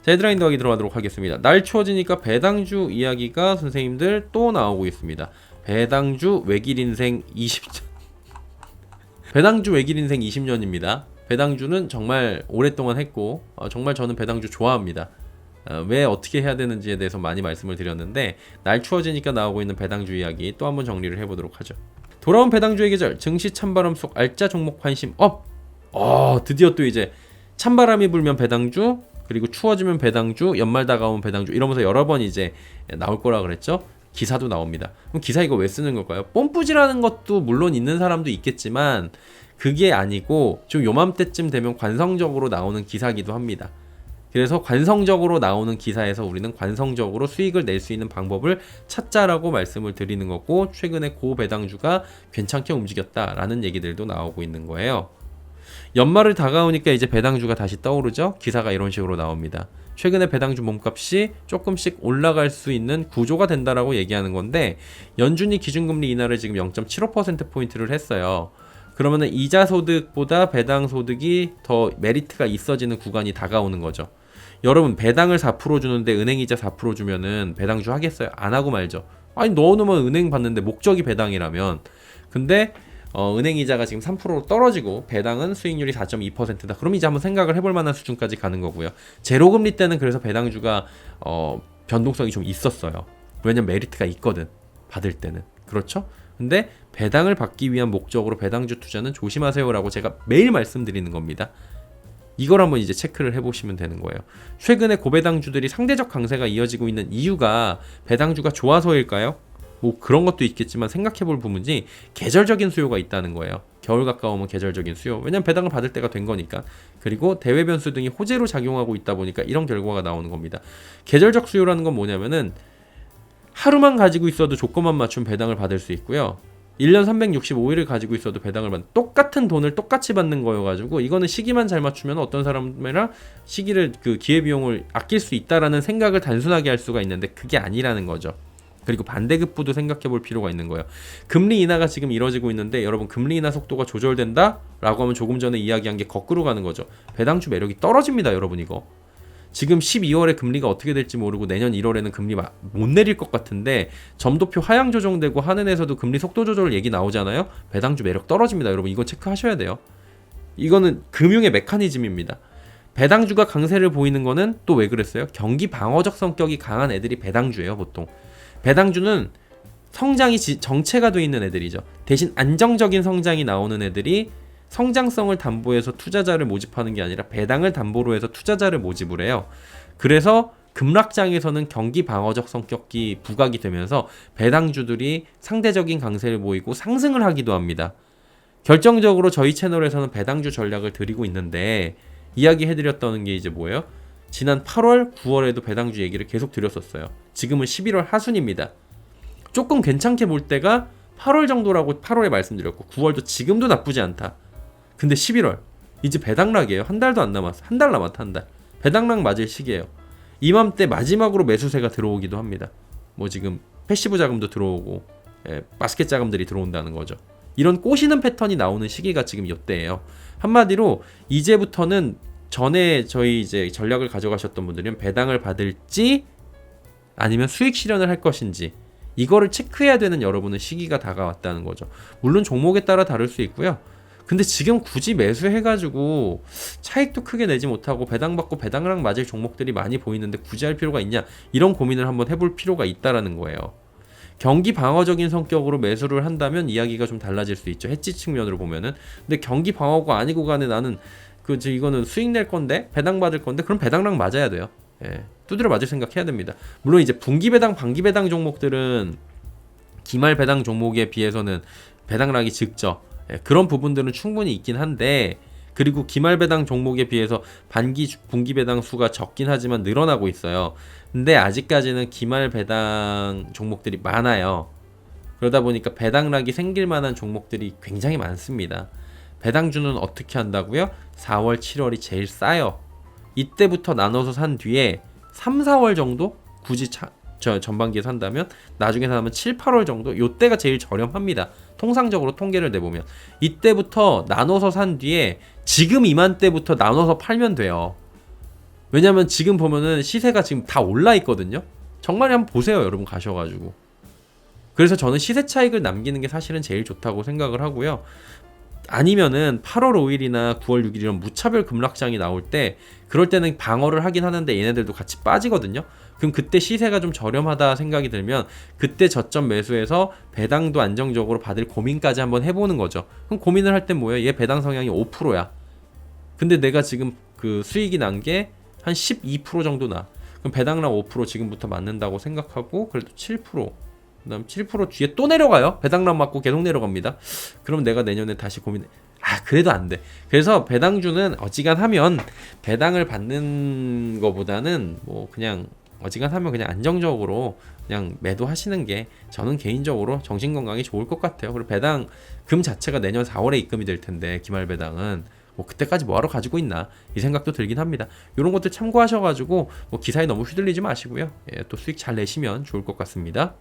자, 헤드라인 더하기 들어가도록 하겠습니다. 날 추워지니까 배당주 이야기가 선생님들 또 나오고 있습니다. 배당주 외길 인생 20년. 배당주 외길 인생 20년입니다. 배당주는 정말 오랫동안 했고 정말 저는 배당주 좋아합니다. 왜 어떻게 해야 되는지에 대해서 많이 말씀을 드렸는데 날 추워지니까 나오고 있는 배당주 이야기 또 한번 정리를 해보도록 하죠. 돌아온 배당주의 계절, 증시 찬바람 속 알짜 종목 관심 업! 드디어 또 이제 찬바람이 불면 배당주, 그리고 추워지면 배당주, 연말 다가오면 배당주 이러면서 여러 번 이제 나올 거라 그랬죠. 기사도 나옵니다. 그럼 기사 이거 왜 쓰는 걸까요? 뽐뿌지라는 것도 물론 있는 사람도 있겠지만 그게 아니고 좀 요맘때쯤 되면 관성적으로 나오는 기사기도 합니다. 그래서 관성적으로 나오는 기사에서 우리는 관성적으로 수익을 낼 수 있는 방법을 찾자라고 말씀을 드리는 거고, 최근에 고배당주가 괜찮게 움직였다라는 얘기들도 나오고 있는 거예요. 연말을 다가오니까 이제 배당주가 다시 떠오르죠. 기사가 이런 식으로 나옵니다. 최근에 배당주 몸값이 조금씩 올라갈 수 있는 구조가 된다라고 얘기하는 건데, 연준이 기준금리 인하를 지금 0.75%포인트를 했어요. 그러면은 이자 소득보다 배당 소득이 더 메리트가 있어지는 구간이 다가오는 거죠. 여러분, 배당을 4% 주는데 은행 이자 4% 주면은 배당주 하겠어요? 안 하고 말죠. 아니, 넣어놓으면 은행 받는데 목적이 배당이라면. 근데 은행 이자가 지금 3%로 떨어지고 배당은 수익률이 4.2%다. 그럼 이제 한번 생각을 해볼 만한 수준까지 가는 거고요. 제로금리 때는 그래서 배당주가 변동성이 좀 있었어요. 왜냐면 메리트가 있거든, 받을 때는. 그렇죠? 근데 배당을 받기 위한 목적으로 배당주 투자는 조심하세요라고 제가 매일 말씀드리는 겁니다. 이걸 한번 이제 체크를 해보시면 되는 거예요. 최근에 고배당주들이 상대적 강세가 이어지고 있는 이유가 배당주가 좋아서일까요? 뭐 그런 것도 있겠지만 생각해볼 부분이 계절적인 수요가 있다는 거예요. 겨울 가까우면 계절적인 수요. 왜냐면 배당을 받을 때가 된 거니까. 그리고 대외 변수 등이 호재로 작용하고 있다 보니까 이런 결과가 나오는 겁니다. 계절적 수요라는 건 뭐냐면은 하루만 가지고 있어도 조건만 맞춘 배당을 받을 수 있고요. 1년 365일을 가지고 있어도 배당을 받는, 똑같은 돈을 똑같이 받는 거여가지고 이거는 시기만 잘 맞추면 어떤 사람이랑 시기를 그 기회비용을 아낄 수 있다라는 생각을 단순하게 할 수가 있는데 그게 아니라는 거죠. 그리고 반대급부도 생각해 볼 필요가 있는 거예요. 금리 인하가 지금 이뤄지고 있는데 여러분, 금리 인하 속도가 조절된다? 라고 하면 조금 전에 이야기한 게 거꾸로 가는 거죠. 배당주 매력이 떨어집니다, 여러분. 이거 지금 12월에 금리가 어떻게 될지 모르고 내년 1월에는 금리 못 내릴 것 같은데 점도표 하향 조정되고 한은에서도 금리 속도 조절 얘기 나오잖아요. 배당주 매력 떨어집니다, 여러분. 이거 체크하셔야 돼요. 이거는 금융의 메커니즘입니다. 배당주가 강세를 보이는 거는 또 왜 그랬어요? 경기 방어적 성격이 강한 애들이 배당주예요, 보통. 배당주는 성장이 정체가 돼 있는 애들이죠. 대신 안정적인 성장이 나오는 애들이 성장성을 담보해서 투자자를 모집하는 게 아니라 배당을 담보로 해서 투자자를 모집을 해요. 그래서 급락장에서는 경기 방어적 성격이 부각이 되면서 배당주들이 상대적인 강세를 보이고 상승을 하기도 합니다. 결정적으로 저희 채널에서는 배당주 전략을 드리고 있는데, 이야기해드렸던 게 이제 뭐예요? 지난 8월, 9월에도 배당주 얘기를 계속 드렸었어요. 지금은 11월 하순입니다. 조금 괜찮게 볼 때가 8월 정도라고 8월에 말씀드렸고, 9월도 지금도 나쁘지 않다. 근데 11월 이제 배당락이에요. 한 달도 안 남았어. 한 달 남았다, 한 달. 배당락 맞을 시기예요. 이맘때 마지막으로 매수세가 들어오기도 합니다. 뭐 지금 패시브 자금도 들어오고 바스켓 자금들이 들어온다는 거죠. 이런 꼬시는 패턴이 나오는 시기가 지금 이때예요. 한마디로 이제부터는 전에 저희 이제 전략을 가져가셨던 분들은 배당을 받을지 아니면 수익 실현을 할 것인지 이거를 체크해야 되는 여러분은 시기가 다가왔다는 거죠. 물론 종목에 따라 다를 수 있고요. 근데 지금 굳이 매수해가지고 차익도 크게 내지 못하고 배당받고 배당랑 맞을 종목들이 많이 보이는데 굳이 할 필요가 있냐, 이런 고민을 한번 해볼 필요가 있다라는 거예요. 경기 방어적인 성격으로 매수를 한다면 이야기가 좀 달라질 수 있죠. 해지 측면으로 보면은. 근데 경기 방어가 아니고 간에 나는 이거는 수익 낼 건데 배당 받을 건데, 그럼 배당랑 맞아야 돼요. 두드려 맞을 생각 해야 됩니다. 물론 이제 분기 배당, 반기 배당 종목들은 기말 배당 종목에 비해서는 배당락이 적죠. 그런 부분들은 충분히 있긴 한데, 그리고 기말 배당 종목에 비해서 반기, 분기 배당 수가 적긴 하지만 늘어나고 있어요. 근데 아직까지는 기말 배당 종목들이 많아요. 그러다 보니까 배당락이 생길 만한 종목들이 굉장히 많습니다. 배당주는 어떻게 한다고요? 4월, 7월이 제일 싸요. 이때부터 나눠서 산 뒤에 3, 4월 정도? 굳이 전반기에 산다면 나중에 사면 7, 8월 정도? 요때가 제일 저렴합니다. 통상적으로 통계를 내보면 이때부터 나눠서 산 뒤에 지금 이맘때부터 나눠서 팔면 돼요. 왜냐면 지금 보면은 시세가 지금 다 올라 있거든요. 정말 한번 보세요, 여러분 가셔가지고. 그래서 저는 시세 차익을 남기는 게 사실은 제일 좋다고 생각을 하고요. 아니면은 8월 5일이나 9월 6일 이런 무차별 급락장이 나올 때, 그럴 때는 방어를 하긴 하는데 얘네들도 같이 빠지거든요. 그럼 그때 시세가 좀 저렴하다 생각이 들면 그때 저점 매수해서 배당도 안정적으로 받을 고민까지 한번 해보는 거죠. 그럼 고민을 할 땐 뭐예요? 얘 배당 성향이 5%야. 근데 내가 지금 그 수익이 난 게 한 12% 정도 나. 그럼 배당랑 5% 지금부터 맞는다고 생각하고 그래도 7%, 그다음 7% 뒤에 또 내려가요. 배당랑 맞고 계속 내려갑니다. 그럼 내가 내년에 다시 고민. 그래도 안 돼. 그래서 배당주는 어지간하면 배당을 받는 거보다는 뭐 그냥 어지간하면 그냥 안정적으로 그냥 매도하시는 게 저는 개인적으로 정신 건강에 좋을 것 같아요. 그리고 배당금 자체가 내년 4월에 입금이 될 텐데 기말 배당은 뭐 그때까지 뭐하러 가지고 있나 이 생각도 들긴 합니다. 이런 것들 참고하셔가지고 뭐 기사에 너무 휘둘리지 마시고요. 또 수익 잘 내시면 좋을 것 같습니다.